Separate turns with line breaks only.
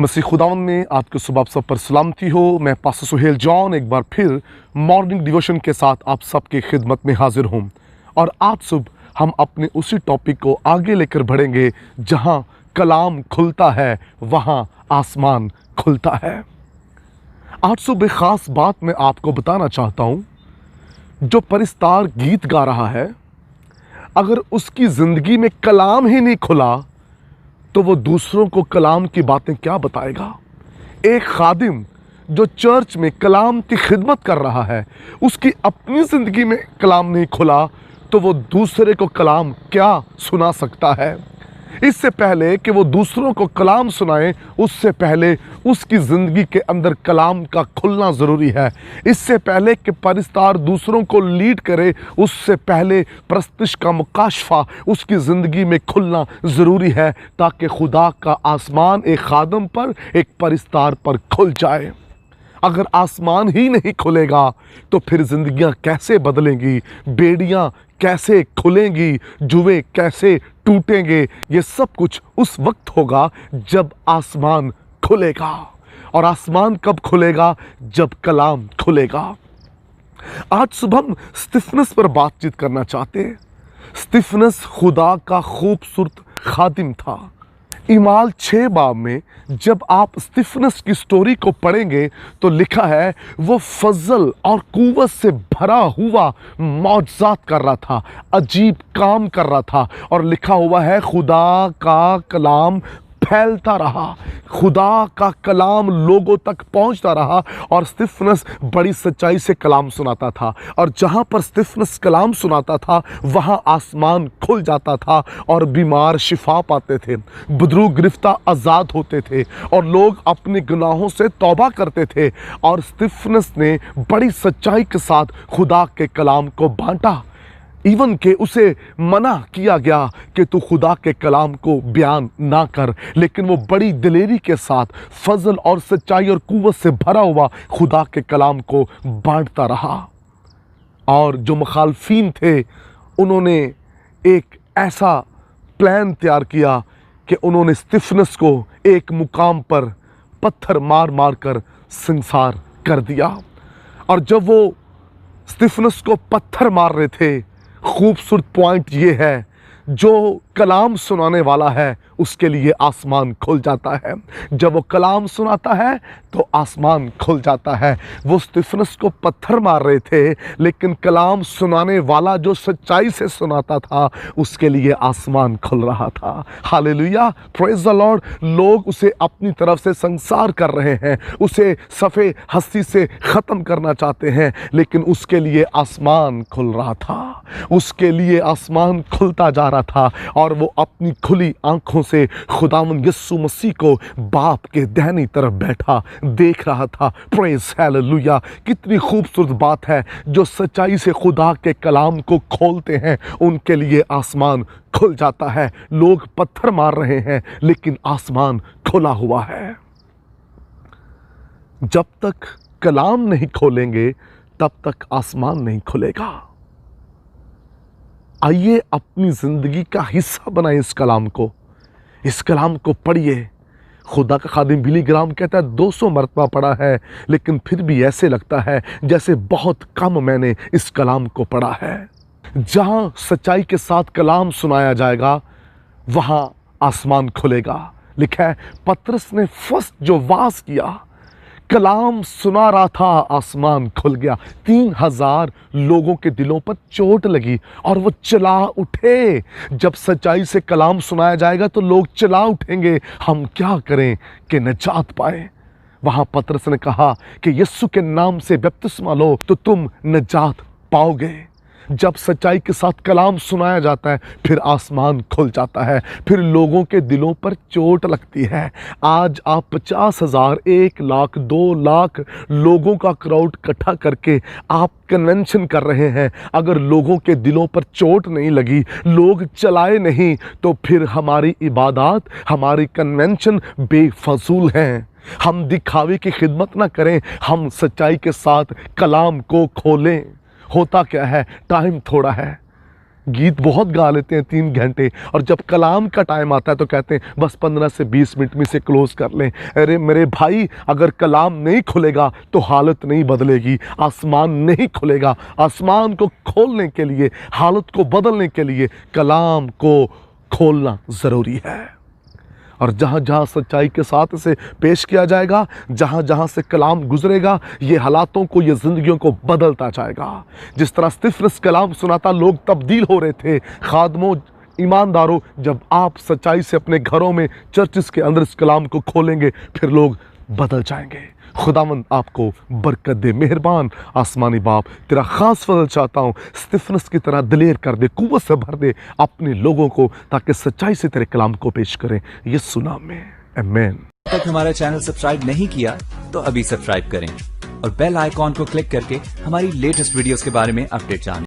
मसीह खुदावंद में आपके सुबह आप सब पर सलामती हो। मैं पास्टर सुहेल जॉन एक बार फिर मॉर्निंग डिवोशन के साथ आप सबके खिदमत में हाजिर हूँ। और आज सुबह हम अपने उसी टॉपिक को आगे लेकर बढ़ेंगे, जहाँ कलाम खुलता है वहाँ आसमान खुलता है। आज सुबह एक ख़ास बात मैं आपको बताना चाहता हूँ। जो परिस्तार गीत गा रहा है, अगर उसकी ज़िंदगी में कलाम ही नहीं खुला तो वो दूसरों को कलाम की बातें क्या बताएगा। एक खादिम जो चर्च में कलाम की खिदमत कर रहा है, उसकी अपनी ज़िंदगी में कलाम नहीं खुला तो वो दूसरे को कलाम क्या सुना सकता है। इससे पहले कि वो दूसरों को कलाम सुनाए, उससे पहले उसकी ज़िंदगी के अंदर कलाम का खुलना ज़रूरी है। इससे पहले कि परिस्तार दूसरों को लीड करे, उससे पहले प्रस्तिश का मुकाशफा उसकी ज़िंदगी में खुलना ज़रूरी है, ताकि खुदा का आसमान एक खादम पर, एक परिस्तार पर खुल जाए। अगर आसमान ही नहीं खुलेगा तो फिर ज़िंदगियां कैसे बदलेंगी, बेड़ियां कैसे खुलेंगी, जुए कैसे टूटेंगे। ये सब कुछ उस वक्त होगा जब आसमान खुलेगा। और आसमान कब खुलेगा? जब कलाम खुलेगा। आज सुबह हम स्तिफनस पर बातचीत करना चाहते हैं। स्तिफनस खुदा का खूबसूरत खादिम था। ईमाल 6 बाब में जब आप स्तिफनस की स्टोरी को पढ़ेंगे तो लिखा है, वो फजल और कुव्वत से भरा हुआ मौजज़ात कर रहा था, अजीब काम कर रहा था। और लिखा हुआ है, खुदा का कलाम फैलता रहा, खुदा का कलाम लोगों तक पहुंचता रहा। और स्तिफनस बड़ी सच्चाई से कलाम सुनाता था। और जहां पर स्तिफनस कलाम सुनाता था वहां आसमान खुल जाता था और बीमार शिफा पाते थे, बुजुर्ग गिरफ्तार आज़ाद होते थे और लोग अपने गुनाहों से तौबा करते थे। और स्तिफनस ने बड़ी सच्चाई के साथ खुदा के कलाम को बांटा। इवन के उसे मना किया गया कि तू खुदा के कलाम को बयान ना कर, लेकिन वो बड़ी दिलेरी के साथ फजल और सच्चाई और कुव्वत से भरा हुआ खुदा के कलाम को बांटता रहा। और जो मुखालफीन थे, उन्होंने एक ऐसा प्लान तैयार किया कि उन्होंने स्तिफनस को एक मुकाम पर पत्थर मार मार कर संसार कर दिया। और जब वो स्तिफनस को पत्थर मार रहे थे, खूबसूरत पॉइंट ये है, जो कलाम सुनाने वाला है उसके लिए आसमान खुल जाता है। जब वो कलाम सुनाता है तो आसमान खुल जाता है। वो स्तिफनस को पत्थर मार रहे थे, लेकिन कलाम सुनाने वाला जो सच्चाई से सुनाता था उसके लिए आसमान खुल रहा था। Hallelujah, praise the Lord. लोग उसे अपनी तरफ से संसार कर रहे हैं, उसे सफ़े हस्ती से ख़त्म करना चाहते हैं, लेकिन उसके लिए आसमान खुल रहा था, उसके लिए आसमान खुलता जा रहा था। और वो अपनी खुली आंखों से खुदावंद यीशु मसीह को बाप के दाहिनी तरफ बैठा देख रहा था। Praise hallelujah. कितनी खूबसूरत बात है। जो सच्चाई से खुदा के कलाम को खोलते हैं उनके लिए आसमान खुल जाता है। लोग पत्थर मार रहे हैं लेकिन आसमान खुला हुआ है। जब तक कलाम नहीं खोलेंगे तब तक आसमान नहीं खुलेगा। आइए अपनी ज़िंदगी का हिस्सा बनाएं इस कलाम को। इस कलाम को पढ़िए। खुदा का खादिम बिली ग्राम कहता है 200 मरतबा पढ़ा है, लेकिन फिर भी ऐसे लगता है जैसे बहुत कम मैंने इस कलाम को पढ़ा है। जहाँ सच्चाई के साथ कलाम सुनाया जाएगा वहाँ आसमान खुलेगा। लिखा है, पतरस ने फर्स्ट जो वास किया, कलाम सुना रहा था, आसमान खुल गया। 3000 लोगों के दिलों पर चोट लगी और वो चला उठे। जब सच्चाई से कलाम सुनाया जाएगा तो लोग चला उठेंगे। हम क्या करें कि नजात पाए। वहाँ पतरस ने कहा कि यीशु के नाम से बपतिस्मा लो तो तुम नजात पाओगे। जब सच्चाई के साथ कलाम सुनाया जाता है फिर आसमान खुल जाता है, फिर लोगों के दिलों पर चोट लगती है। आज आप 50,000, 1 लाख, 2 लाख लोगों का क्राउड इकट्ठा करके आप कन्वेंशन कर रहे हैं। अगर लोगों के दिलों पर चोट नहीं लगी, लोग चलाए नहीं, तो फिर हमारी इबादत, हमारी कन्वेंशन बेफजूल हैं। हम दिखावे की खिदमत ना करें, हम सच्चाई के साथ कलाम को खोलें। होता क्या है, टाइम थोड़ा है, गीत बहुत गा लेते हैं 3 घंटे, और जब कलाम का टाइम आता है तो कहते हैं बस 15 से 20 मिनट में से क्लोज कर लें। अरे मेरे भाई, अगर कलाम नहीं खुलेगा तो हालत नहीं बदलेगी, आसमान नहीं खुलेगा। आसमान को खोलने के लिए, हालत को बदलने के लिए कलाम को खोलना ज़रूरी है। और जहाँ जहाँ सच्चाई के साथ इसे पेश किया जाएगा, जहाँ जहाँ से कलाम गुजरेगा, ये हालातों को, ये ज़िंदगियों को बदलता जाएगा। जिस तरह स्तिफनस कलाम सुनाता लोग तब्दील हो रहे थे। खादमों, ईमानदारों, जब आप सच्चाई से अपने घरों में, चर्चिस के अंदर इस कलाम को खोलेंगे, फिर लोग बदल जाएंगे। खुदावंद आपको बरकत दे। मेहरबान आसमानी बाप, तेरा ख़ास फजल चाहता हूँ, स्तिफनस की तरह दिलेर कर दे, कुव्वत से भर दे अपने लोगों को, ताकि सच्चाई से तेरे कलाम को पेश करें। यीशु नाम में, आमीन।
अब तक हमारा चैनल सब्सक्राइब नहीं किया तो अभी सब्सक्राइब करें और बेल आइकॉन को क्लिक करके हमारी लेटेस्ट वीडियोस के बारे में अपडेट जानें।